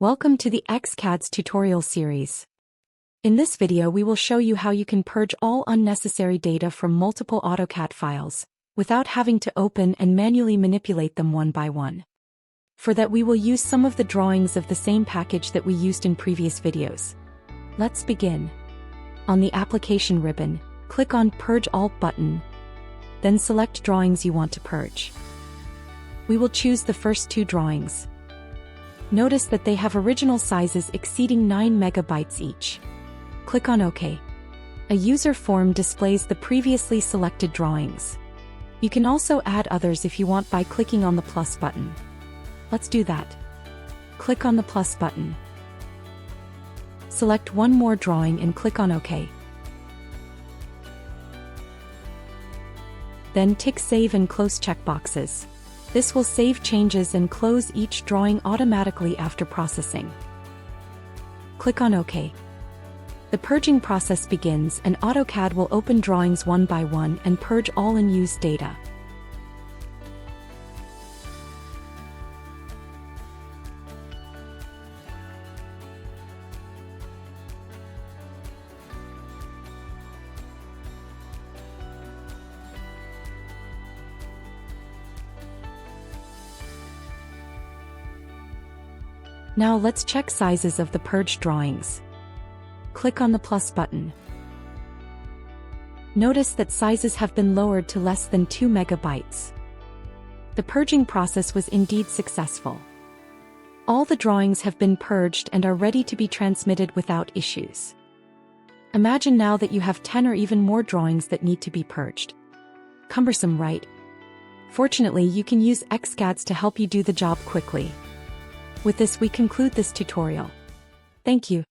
Welcome to the Xcads tutorial series. In this video we will show you how you can purge all unnecessary data from multiple AutoCAD files, without having to open and manually manipulate them one by one. For that we will use some of the drawings of the same package that we used in previous videos. Let's begin. On the Application ribbon, click on Purge All button, then select drawings you want to purge. We will choose the first two drawings. Notice that they have original sizes exceeding 9 megabytes each. Click on OK. A user form displays the previously selected drawings. You can also add others if you want by clicking on the plus button. Let's do that. Click on the plus button. Select one more drawing and click on OK. Then tick Save and Close checkboxes. This will save changes and close each drawing automatically after processing. Click on OK. The purging process begins and AutoCAD will open drawings one by one and purge all unused data. Now let's check sizes of the purged drawings. Click on the plus button. Notice that sizes have been lowered to less than 2 megabytes. The purging process was indeed successful. All the drawings have been purged and are ready to be transmitted without issues. Imagine now that you have 10 or even more drawings that need to be purged. Cumbersome, right? Fortunately, you can use Xcads to help you do the job quickly. With this we conclude this tutorial. Thank you.